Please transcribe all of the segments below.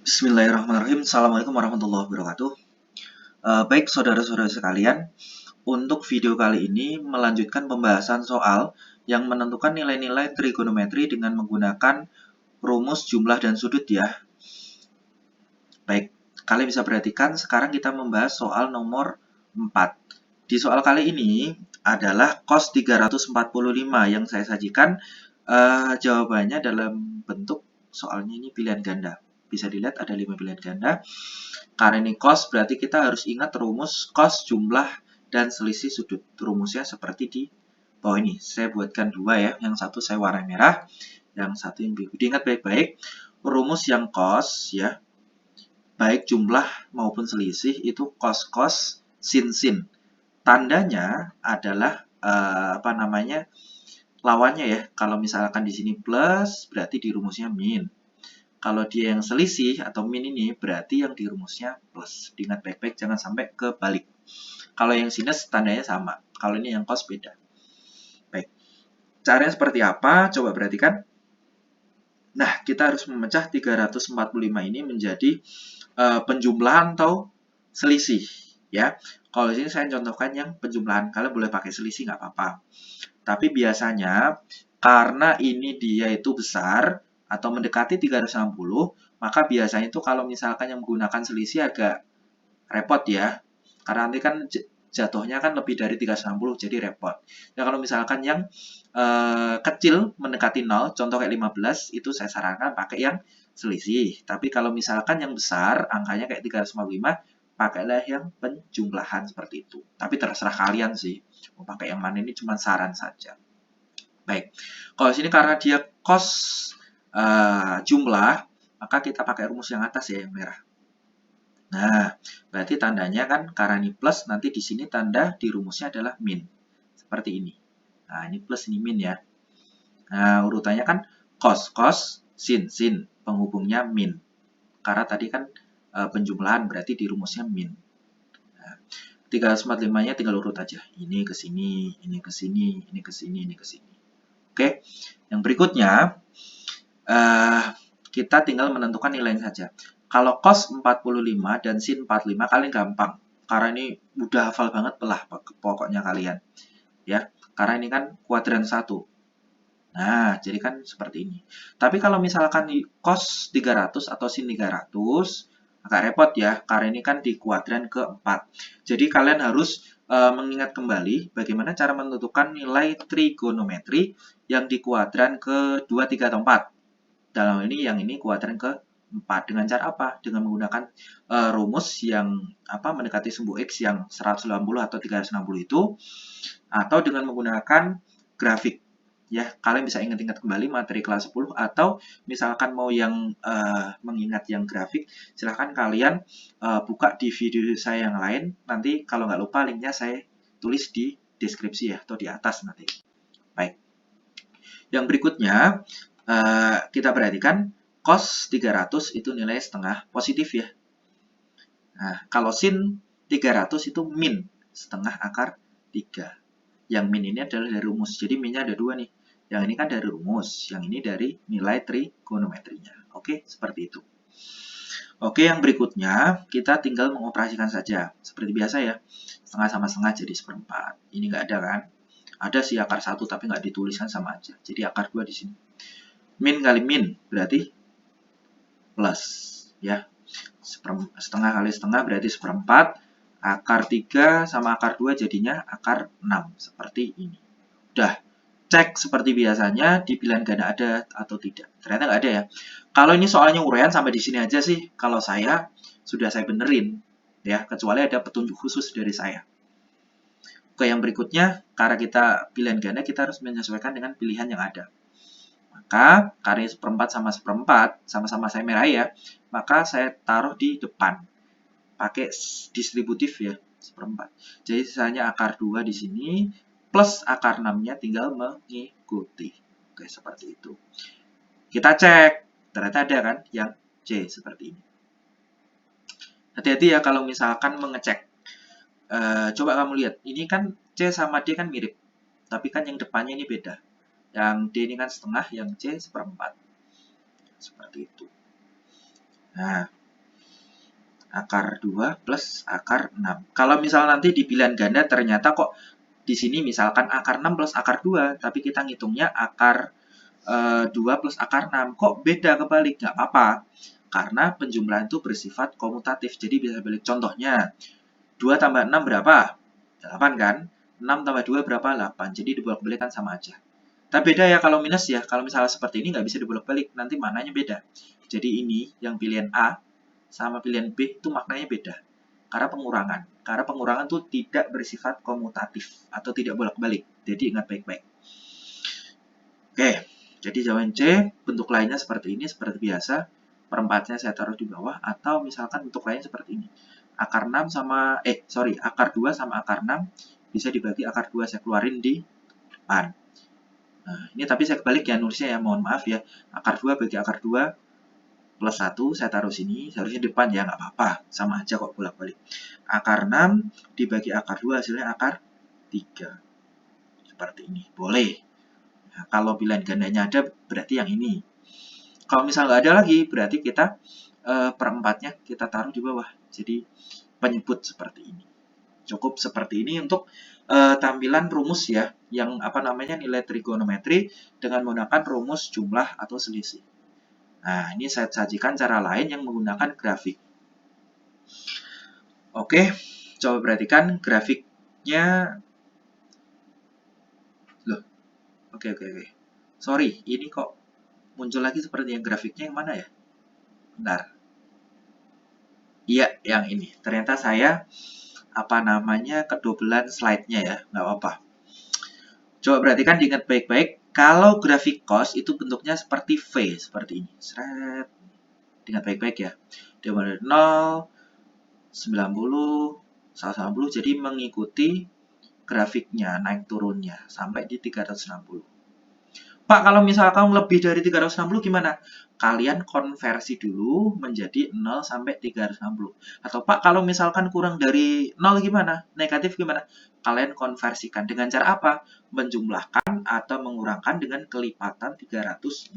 Bismillahirrahmanirrahim. Assalamualaikum warahmatullahi wabarakatuh. Baik saudara-saudara sekalian, untuk video kali ini melanjutkan pembahasan soal yang menentukan nilai-nilai trigonometri dengan menggunakan rumus jumlah dan sudut ya. Baik, kalian bisa perhatikan sekarang kita membahas soal nomor 4. Di soal kali ini adalah cos 345 yang saya sajikan. Jawabannya dalam bentuk soalnya ini pilihan ganda. Bisa dilihat ada 5 pilihan ganda. Karena ini cos berarti kita harus ingat rumus cos jumlah dan selisih sudut. Rumusnya seperti di bawah ini. Saya buatkan dua ya. Yang satu saya warna merah, yang satu yang biru. Diingat baik-baik, rumus yang cos ya, baik jumlah maupun selisih itu cos-cos sin-sin. Tandanya adalah lawannya ya. Kalau misalkan di sini plus berarti di rumusnya min. Kalau dia yang selisih atau min ini berarti yang di rumusnya plus. Diingat baik-baik jangan sampai kebalik. Kalau yang sinus tandanya sama. Kalau ini yang cos beda. Baik. Caranya seperti apa? Coba perhatikan. Nah, kita harus memecah 345 ini menjadi penjumlahan atau selisih ya. Kalau di sini saya contohkan yang penjumlahan. Kalian boleh pakai selisih nggak apa-apa. Tapi biasanya karena ini dia itu besar atau mendekati 360, maka biasanya itu kalau misalkan yang menggunakan selisih agak repot ya. Karena nanti kan jatuhnya kan lebih dari 360, jadi repot. Ya kalau misalkan yang kecil mendekati 0, contoh kayak 15, itu saya sarankan pakai yang selisih. Tapi kalau misalkan yang besar, angkanya kayak 355, pakailah yang penjumlahan seperti itu. Tapi terserah kalian sih, mau pakai yang mana, ini cuma saran saja. Baik, kalau sini karena dia cos jumlah, maka kita pakai rumus yang atas ya, yang merah. Nah, berarti tandanya kan karena ini plus, nanti di sini tanda di rumusnya adalah min. Seperti ini. Nah, ini plus, ini min ya. Nah, urutannya kan cos, cos, sin, sin. Penghubungnya min. Karena tadi kan penjumlahan, berarti di rumusnya min. Nah, 345-nya tinggal urut aja. Ini ke sini, ini ke sini, ini ke sini, ini ke sini. Oke, yang berikutnya, kita tinggal menentukan nilainya saja. Kalau cos 45 dan sin 45 kalian gampang. Karena ini udah hafal banget pelah pokoknya kalian. Ya, karena ini kan kuadran 1. Nah, jadi kan seperti ini. Tapi kalau misalkan cos 300 atau sin 300, agak repot ya, karena ini kan di kuadran keempat. Jadi kalian harus mengingat kembali bagaimana cara menentukan nilai trigonometri yang di kuadran ke-2, 3, atau 4. Dalam ini yang ini kuadran ke-4. Dengan cara apa? Dengan menggunakan rumus yang mendekati sumbu X yang 180 atau 360 itu, atau dengan menggunakan grafik. Ya, kalian bisa ingat-ingat kembali materi kelas 10, atau misalkan mau yang mengingat yang grafik, silahkan kalian buka di video saya yang lain. Nanti kalau nggak lupa linknya saya tulis di deskripsi ya, atau di atas nanti. Baik. Yang berikutnya, kita perhatikan cos 300 itu nilai setengah positif ya. Nah, kalau sin 300 itu min setengah akar 3. Yang min ini adalah dari rumus. Jadi minnya ada dua nih. Yang ini kan dari rumus, yang ini dari nilai trigonometrinya. Oke, seperti itu. Oke, yang berikutnya kita tinggal mengoperasikan saja. Seperti biasa ya, setengah sama setengah jadi seperempat. Ini nggak ada kan? Ada sih akar 1 tapi nggak dituliskan sama aja. Jadi akar 2 di sini. Min kali min berarti plus ya. Setengah kali setengah berarti seperempat. Akar 3 sama akar 2 jadinya akar 6. Seperti ini. Udah, cek seperti biasanya di pilihan ganda ada atau tidak. Ternyata nggak ada ya. Kalau ini soalnya uraian sampai di sini aja sih. Kalau saya sudah saya benerin ya, kecuali ada petunjuk khusus dari saya. Oke, yang berikutnya karena kita pilihan ganda kita harus menyesuaikan dengan pilihan yang ada. Maka karena seperempat sama seperempat sama-sama saya merah ya, maka saya taruh di depan. Pakai distributif ya, seperempat. Jadi sisanya akar 2 di sini plus akar 6-nya tinggal mengikuti. Oke, seperti itu. Kita cek, ternyata ada kan yang C seperti ini. Hati-hati ya kalau misalkan mengecek. Coba kamu lihat, ini kan C sama D kan mirip. Tapi kan yang depannya ini beda. Yang D ini kan setengah, yang C seperempat. Seperti itu. Nah, akar 2 plus akar 6. Kalau misal nanti di pilihan ganda ternyata kok di sini misalkan akar 6 plus akar 2, tapi kita ngitungnya akar 2 plus akar 6. Kok beda kebalik? Nggak apa-apa. Karena penjumlahan itu bersifat komutatif. Jadi bisa balik. Contohnya, 2 tambah 6 berapa? 8 kan? 6 tambah 2 berapa? 8. Jadi dibolak-balik kan sama aja. Tapi beda ya kalau minus ya. Kalau misalnya seperti ini nggak bisa dibolak-balik. Nanti maknanya beda. Jadi ini yang pilihan A sama pilihan B itu maknanya beda. Karena pengurangan. Karena pengurangan itu tidak bersifat komutatif atau tidak bolak-balik. Jadi ingat baik-baik. Oke, jadi jawaban C. Bentuk lainnya seperti ini, seperti biasa. Perempatnya saya taruh di bawah. Atau misalkan bentuk lainnya seperti ini. Akar 6 sama, akar 2 sama akar 6 bisa dibagi akar 2. Saya keluarin di depan. Nah, ini tapi saya kebalik ya nulisnya ya, mohon maaf ya. Akar 2 bagi akar 2 plus 1, saya taruh sini, seharusnya depan ya, nggak apa-apa. Sama aja kok bolak-balik. Akar 6 dibagi akar 2, hasilnya akar 3. Seperti ini, boleh. Nah, kalau pilihan gandanya ada, berarti yang ini. Kalau misal nggak ada lagi, berarti kita perempatnya kita taruh di bawah. Jadi, penyebut seperti ini. Cukup seperti ini untuk tampilan rumus ya, yang nilai trigonometri dengan menggunakan rumus jumlah atau selisih. Nah, ini saya sajikan cara lain yang menggunakan grafik. Oke, coba perhatikan grafiknya. Loh, oke. Sorry, ini kok muncul lagi seperti yang grafiknya yang mana ya? Bentar. Iya, yang ini. Ternyata saya kedobelan slide-nya ya, nggak apa-apa. Coba perhatikan, diingat baik-baik. Kalau grafik cost itu bentuknya seperti V, seperti ini. Seret. Diingat baik-baik ya. Dia mulai 0, 90, 190, jadi mengikuti grafiknya, naik turunnya, sampai di 360. Pak, kalau misalkan lebih dari 360 gimana? Kalian konversi dulu menjadi 0 sampai 360. Atau Pak, kalau misalkan kurang dari 0 gimana? Negatif gimana? Kalian konversikan dengan cara apa? Menjumlahkan atau mengurangkan dengan kelipatan 360.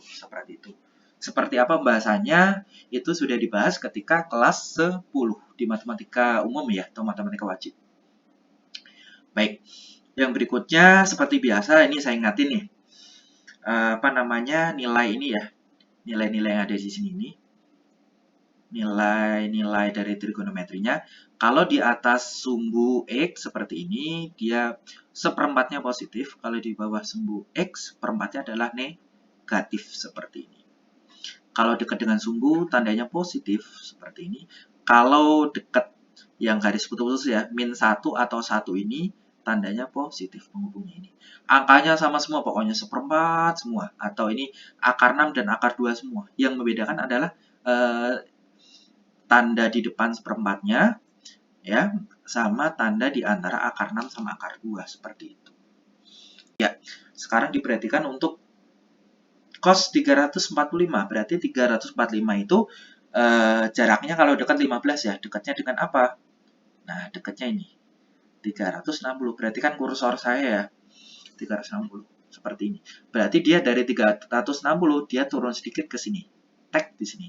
Seperti itu. Seperti apa pembahasannya? Itu sudah dibahas ketika kelas 10 di matematika umum ya, atau matematika wajib. Baik, yang berikutnya seperti biasa ini saya ingatin nih. Nilai ini ya, nilai-nilai yang ada di sini ini, nilai-nilai dari trigonometrinya. Kalau di atas sumbu X seperti ini, dia seperempatnya positif. Kalau di bawah sumbu X, perempatnya adalah negatif seperti ini. Kalau dekat dengan sumbu, tandanya positif seperti ini. Kalau dekat yang garis putus ya, -1 atau 1 ini, tandanya positif penghubungnya ini. Angkanya sama semua, pokoknya seperempat semua. Atau ini akar 6 dan akar 2 semua. Yang membedakan adalah tanda di depan seperempatnya, ya, sama tanda di antara akar 6 sama akar 2, seperti itu. Ya, sekarang diperhatikan untuk cos 345, berarti 345 itu jaraknya kalau dekat 15 ya, dekatnya dengan apa? Nah, dekatnya ini. 360. Berarti kan kursor saya ya. 360. Seperti ini. Berarti dia dari 360, dia turun sedikit ke sini. Tag di sini.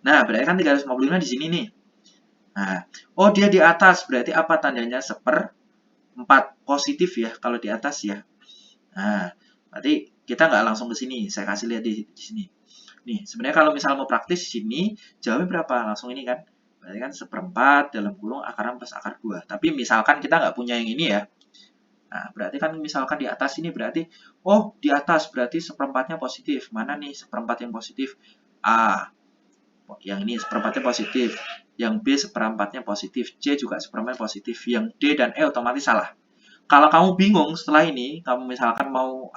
Nah, berarti kan 355 di sini nih. Nah, oh dia di atas. Berarti apa tandanya? 1/4 positif ya, kalau di atas ya. Nah, berarti kita nggak langsung ke sini. Saya kasih lihat di sini. Nih, sebenarnya kalau misalnya mau praktis sini, jawabnya berapa? Langsung ini kan. Berarti kan 1/4 dalam kurung akar 6 plus akar 2. Tapi misalkan kita nggak punya yang ini ya. Nah, berarti kan misalkan di atas ini berarti, oh di atas berarti seperempatnya positif. Mana nih seperempat yang positif? A. Yang ini seperempatnya positif. Yang B seperempatnya positif. C juga seperempatnya positif. Yang D dan E otomatis salah. Kalau kamu bingung setelah ini, kamu misalkan mau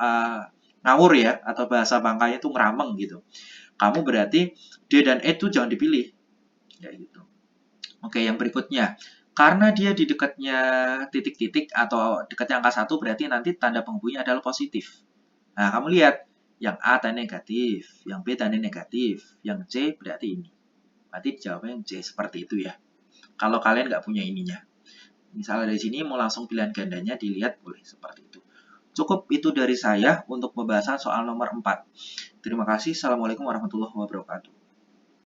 ngawur ya, atau bahasa bangkanya itu ngerameng gitu. Kamu berarti D dan E itu jangan dipilih. Ya gitu. Oke, yang berikutnya. Karena dia di dekatnya titik-titik atau dekatnya angka 1, berarti nanti tanda penghubungnya adalah positif. Nah, kamu lihat. Yang A tanda negatif, yang B tanda negatif, yang C berarti ini. Berarti jawabnya yang C, seperti itu ya. Kalau kalian nggak punya ininya. Misalnya dari sini mau langsung pilihan gandanya dilihat, boleh seperti itu. Cukup itu dari saya untuk pembahasan soal nomor 4. Terima kasih. Assalamualaikum warahmatullahi wabarakatuh.